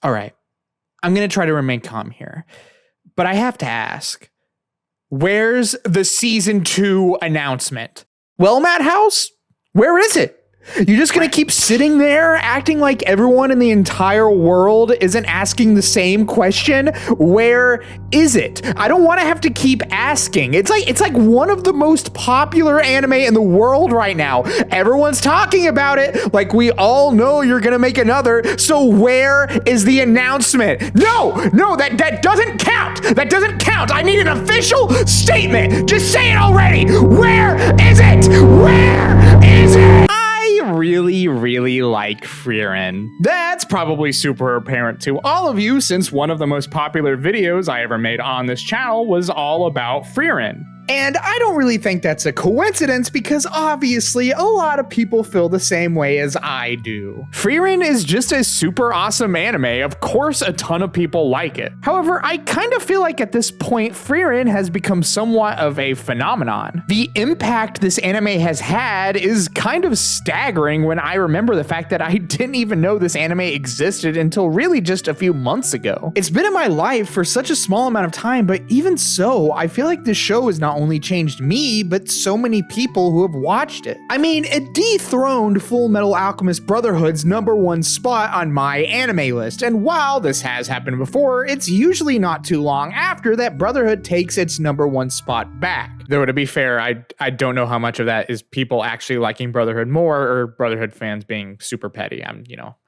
All right. I'm going to try to remain calm here, but I have to ask, where's the season 2 announcement? Well, Madhouse, where is it? You're just going to keep sitting there acting like everyone in the entire world isn't asking the same question? Where is it? I don't want to have to keep asking. It's like one of the most popular anime in the world right now. Everyone's talking about it. Like, we all know you're going to make another. So where is the announcement? No, that doesn't count. That doesn't count. I need an official statement. Just say it already. Where is it? Where is it? I really like Frieren. That's probably super apparent to all of you, since one of the most popular videos I ever made on this channel was all about Frieren. And I don't really think that's a coincidence, because obviously a lot of people feel the same way as I do. Frieren is just a super awesome anime. Of course, a ton of people like it. However, I kind of feel like at this point, Frieren has become somewhat of a phenomenon. The impact this anime has had is kind of staggering when I remember the fact that I didn't even know this anime existed until really just a few months ago. It's been in my life for such a small amount of time, but even so, I feel like this show has not only changed me, but so many people who have watched it. I mean, it dethroned Full Metal Alchemist Brotherhood's #1 spot on my anime list, and while this has happened before, it's usually not too long after that Brotherhood takes its #1 spot back. Though, to be fair, I don't know how much of that is people actually liking Brotherhood more or Brotherhood fans being super petty. I'm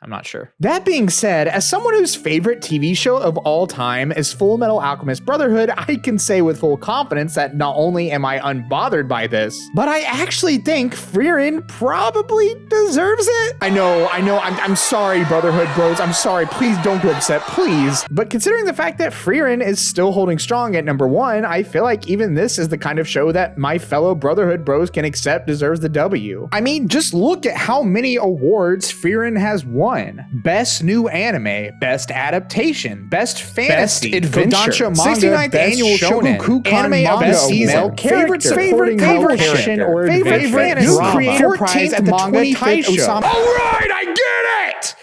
not sure. That being said, as someone whose favorite TV show of all time is Full Metal Alchemist Brotherhood, I can say with full confidence that not only am I unbothered by this, but I actually think Frieren probably deserves it. I know, I'm sorry, Brotherhood bros, I'm sorry, please don't get upset, please. But considering the fact that Frieren is still holding strong at #1, I feel like even this is the kind of show that my fellow Brotherhood bros can accept deserves the W. I mean, just look at how many awards Frieren has won. Best New Anime, Best Adaptation, Best Fantasy, Best Adventure, manga, 69th Annual Shogakukan Anime of the Season, favorite character, or favorite fantasy, creator prize at the 25th Osama. Alright, I get it!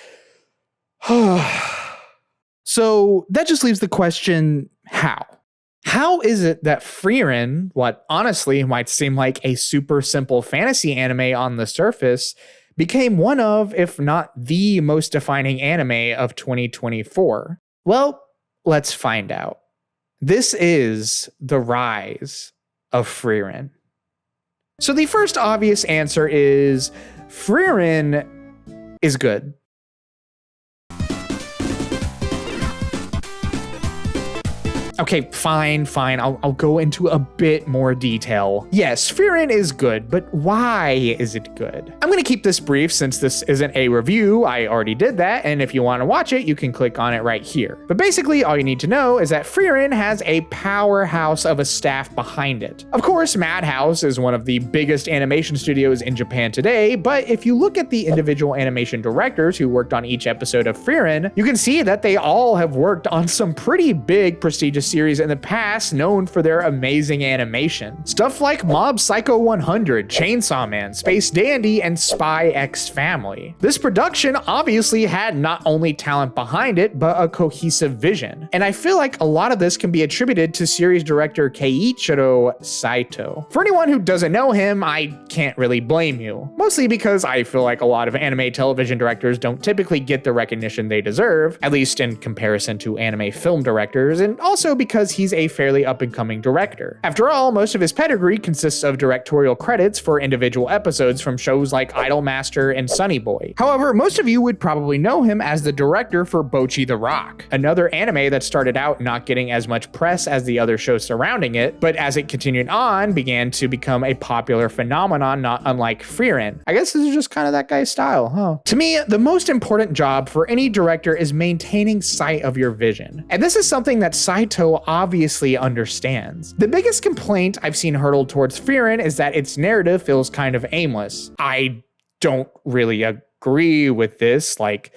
So that just leaves the question, how? How is it that Frieren, what honestly might seem like a super simple fantasy anime on the surface, became one of, if not the most defining anime of 2024? Well, let's find out. This is the Rise of Frieren. So the first obvious answer is Frieren is good. Okay, fine. I'll go into a bit more detail. Yes, Frieren is good, but why is it good? I'm gonna keep this brief since this isn't a review. I already did that, and if you want to watch it, you can click on it right here. But basically, all you need to know is that Frieren has a powerhouse of a staff behind it. Of course, Madhouse is one of the biggest animation studios in Japan today, but if you look at the individual animation directors who worked on each episode of Frieren, you can see that they all have worked on some pretty big, prestigious series in the past known for their amazing animation. Stuff like Mob Psycho 100, Chainsaw Man, Space Dandy, and Spy X Family. This production obviously had not only talent behind it, but a cohesive vision. And I feel like a lot of this can be attributed to series director Keiichiro Saito. For anyone who doesn't know him, I can't really blame you. Mostly because I feel like a lot of anime television directors don't typically get the recognition they deserve, at least in comparison to anime film directors, and also because he's a fairly up-and-coming director. After all, most of his pedigree consists of directorial credits for individual episodes from shows like Idolmaster and Sunny Boy. However, most of you would probably know him as the director for Bocchi the Rock, another anime that started out not getting as much press as the other shows surrounding it, but as it continued on, began to become a popular phenomenon not unlike Frieren. I guess this is just kind of that guy's style, huh? To me, the most important job for any director is maintaining sight of your vision. And this is something that Saito obviously understands. The biggest complaint I've seen hurtled towards Frieren is that its narrative feels kind of aimless. I don't really agree with this. Like,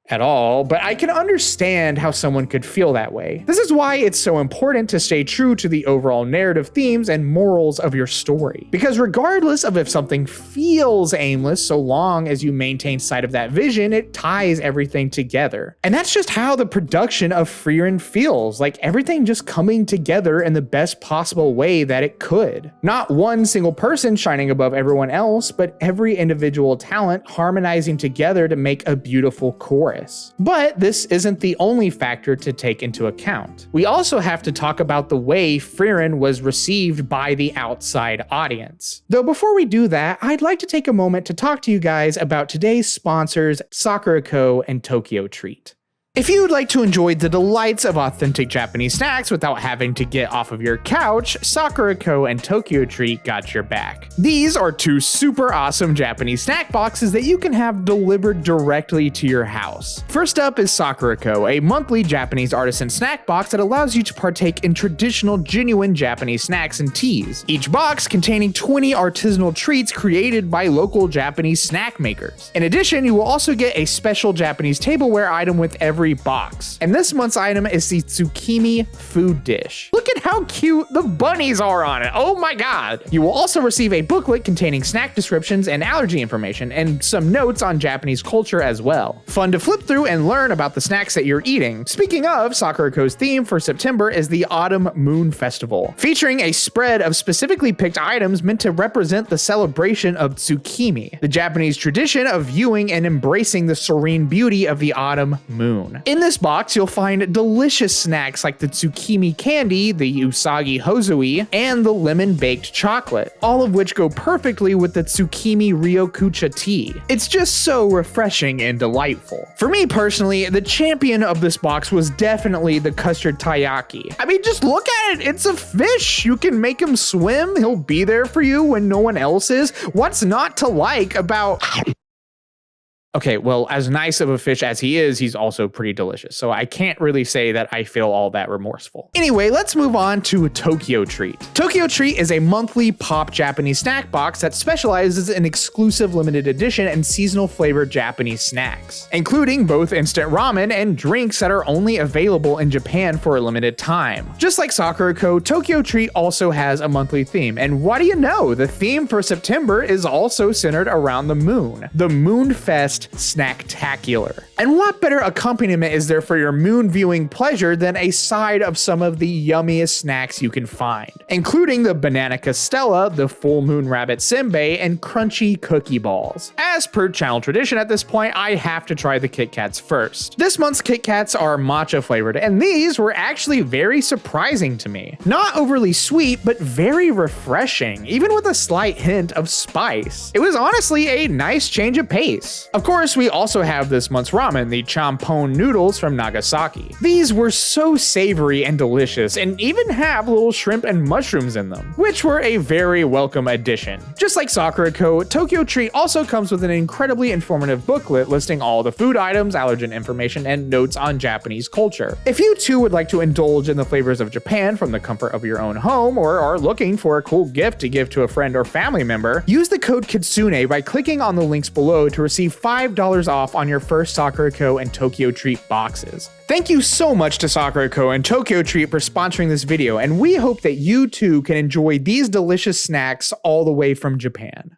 at all, but I can understand how someone could feel that way. This is why it's so important to stay true to the overall narrative themes and morals of your story. Because regardless of if something feels aimless, so long as you maintain sight of that vision, it ties everything together. And that's just how the production of Frieren feels, like everything just coming together in the best possible way that it could. Not one single person shining above everyone else, but every individual talent harmonizing together to make a beautiful chorus. But this isn't the only factor to take into account. We also have to talk about the way Frieren was received by the outside audience. Though before we do that, I'd like to take a moment to talk to you guys about today's sponsors, Sakuraco and Tokyo Treat. If you would like to enjoy the delights of authentic Japanese snacks without having to get off of your couch, Sakuraco and Tokyo Treat got your back. These are two super awesome Japanese snack boxes that you can have delivered directly to your house. First up is Sakuraco, a monthly Japanese artisan snack box that allows you to partake in traditional, genuine Japanese snacks and teas. Each box containing 20 artisanal treats created by local Japanese snack makers. In addition, you will also get a special Japanese tableware item with every box. And this month's item is the Tsukimi food dish. Look at how cute the bunnies are on it. Oh my god. You will also receive a booklet containing snack descriptions and allergy information and some notes on Japanese culture as well. Fun to flip through and learn about the snacks that you're eating. Speaking of, Sakuraco's theme for September is the Autumn Moon Festival, featuring a spread of specifically picked items meant to represent the celebration of Tsukimi, the Japanese tradition of viewing and embracing the serene beauty of the autumn moon. In this box, you'll find delicious snacks like the Tsukimi candy, the Usagi Hozui, and the lemon baked chocolate, all of which go perfectly with the Tsukimi Ryokucha tea. It's just so refreshing and delightful. For me personally, the champion of this box was definitely the custard taiyaki. I mean, just look at it, it's a fish. You can make him swim, he'll be there for you when no one else is. What's not to like about... Okay, well, as nice of a fish as he is, he's also pretty delicious. So I can't really say that I feel all that remorseful. Anyway, let's move on to Tokyo Treat. Tokyo Treat is a monthly pop Japanese snack box that specializes in exclusive limited edition and seasonal flavored Japanese snacks, including both instant ramen and drinks that are only available in Japan for a limited time. Just like Sakuraco, Tokyo Treat also has a monthly theme. And what do you know? The theme for September is also centered around the moon. The Moonfest Snacktacular. And what better accompaniment is there for your moon viewing pleasure than a side of some of the yummiest snacks you can find, including the Banana Castella, the Full Moon Rabbit Senbei, and crunchy cookie balls. As per channel tradition at this point, I have to try the Kit Kats first. This month's Kit Kats are matcha flavored, and these were actually very surprising to me. Not overly sweet, but very refreshing, even with a slight hint of spice. It was honestly a nice change of pace. Of course, we also have this month's ramen, the champon noodles from Nagasaki. These were so savory and delicious, and even have little shrimp and mushrooms in them, which were a very welcome addition. Just like Sakuraco, Tokyo Treat also comes with an incredibly informative booklet listing all the food items, allergen information, and notes on Japanese culture. If you too would like to indulge in the flavors of Japan from the comfort of your own home, or are looking for a cool gift to give to a friend or family member, use the code Kitsune by clicking on the links below to receive $5 off on your first Sakuraco and Tokyo Treat boxes. Thank you so much to Sakuraco and Tokyo Treat for sponsoring this video, and we hope that you too can enjoy these delicious snacks all the way from Japan.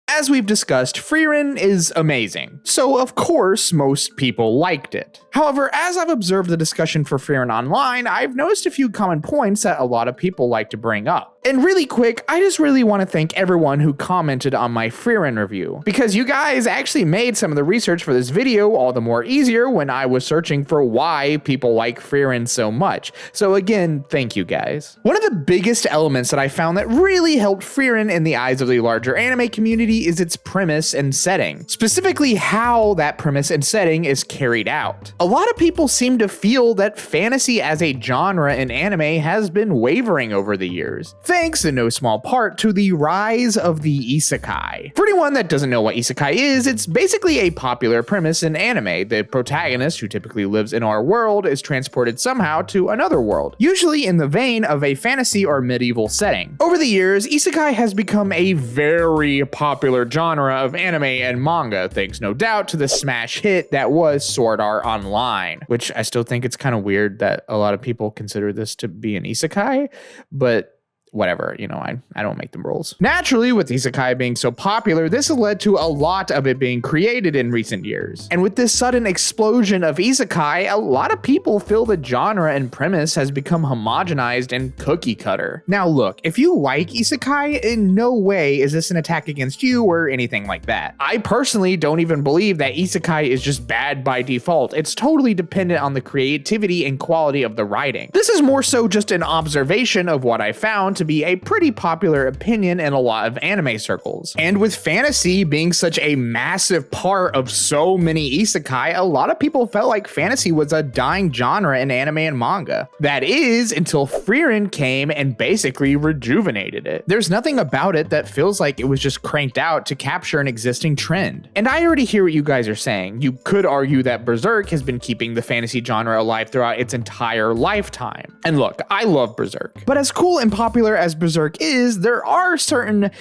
As we've discussed, Frieren is amazing, so of course most people liked it. However, as I've observed the discussion for Frieren online, I've noticed a few common points that a lot of people like to bring up. And really quick, I just really want to thank everyone who commented on my Frieren review, because you guys actually made some of the research for this video all the more easier when I was searching for why people like Frieren so much. So again, thank you guys. One of the biggest elements that I found that really helped Frieren in the eyes of the larger anime community is its premise and setting, specifically how that premise and setting is carried out. A lot of people seem to feel that fantasy as a genre in anime has been wavering over the years, thanks in no small part to the rise of the Isekai. For anyone that doesn't know what Isekai is, it's basically a popular premise in anime. The protagonist, who typically lives in our world, is transported somehow to another world, usually in the vein of a fantasy or medieval setting. Over the years, Isekai has become a very popular popular genre of anime and manga, thanks no doubt to the smash hit that was Sword Art Online, which I still think it's kind of weird that a lot of people consider this to be an isekai, but whatever, I don't make the rules. Naturally, with isekai being so popular, this has led to a lot of it being created in recent years. And with this sudden explosion of isekai, a lot of people feel the genre and premise has become homogenized and cookie cutter. Now look, if you like isekai, in no way is this an attack against you or anything like that. I personally don't even believe that isekai is just bad by default. It's totally dependent on the creativity and quality of the writing. This is more so just an observation of what I found to be a pretty popular opinion in a lot of anime circles. And with fantasy being such a massive part of so many isekai, a lot of people felt like fantasy was a dying genre in anime and manga. That is, until Frieren came and basically rejuvenated it. There's nothing about it that feels like it was just cranked out to capture an existing trend. And I already hear what you guys are saying. You could argue that Berserk has been keeping the fantasy genre alive throughout its entire lifetime. And look, I love Berserk, but as cool and popular as Berserk is, there are certain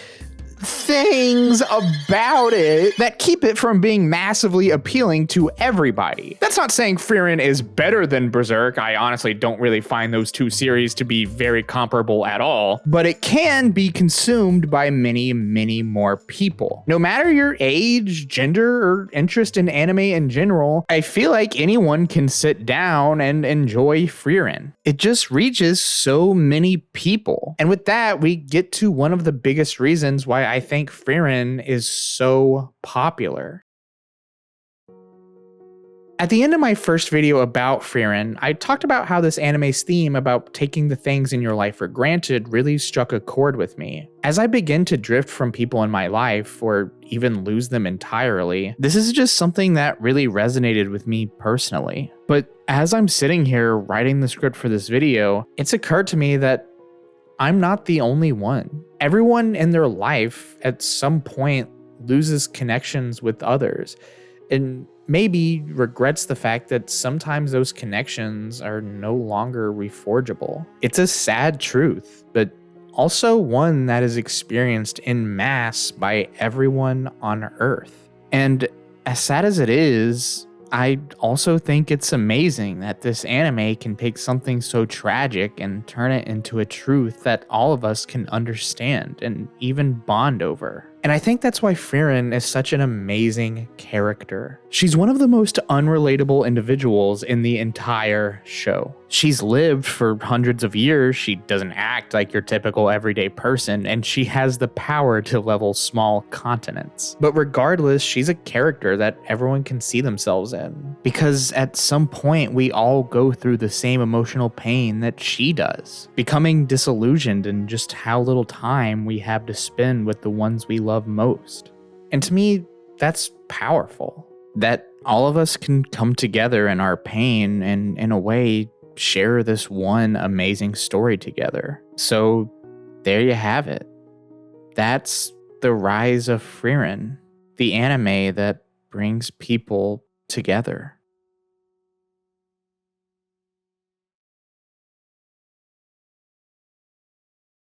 things about it that keep it from being massively appealing to everybody. That's not saying Frieren is better than Berserk. I honestly don't really find those two series to be very comparable at all, but it can be consumed by many, many more people. No matter your age, gender, or interest in anime in general, I feel like anyone can sit down and enjoy Frieren. It just reaches so many people. And with that, we get to one of the biggest reasons why I think Frieren is so popular. At the end of my first video about Frieren, I talked about how this anime's theme about taking the things in your life for granted really struck a chord with me. As I begin to drift from people in my life, or even lose them entirely, this is just something that really resonated with me personally. But as I'm sitting here writing the script for this video, it's occurred to me that I'm not the only one. Everyone in their life at some point loses connections with others and maybe regrets the fact that sometimes those connections are no longer reforgeable. It's a sad truth, but also one that is experienced en masse by everyone on Earth. And as sad as it is, I also think it's amazing that this anime can take something so tragic and turn it into a truth that all of us can understand and even bond over. And I think that's why Frieren is such an amazing character. She's one of the most unrelatable individuals in the entire show. She's lived for hundreds of years, she doesn't act like your typical everyday person, and she has the power to level small continents. But regardless, she's a character that everyone can see themselves in. Because at some point, we all go through the same emotional pain that she does. Becoming disillusioned in just how little time we have to spend with the ones we love most. And to me, that's powerful. That all of us can come together in our pain and, in a way, share this one amazing story together. So there you have it. That's the Rise of Frieren, the anime that brings people together.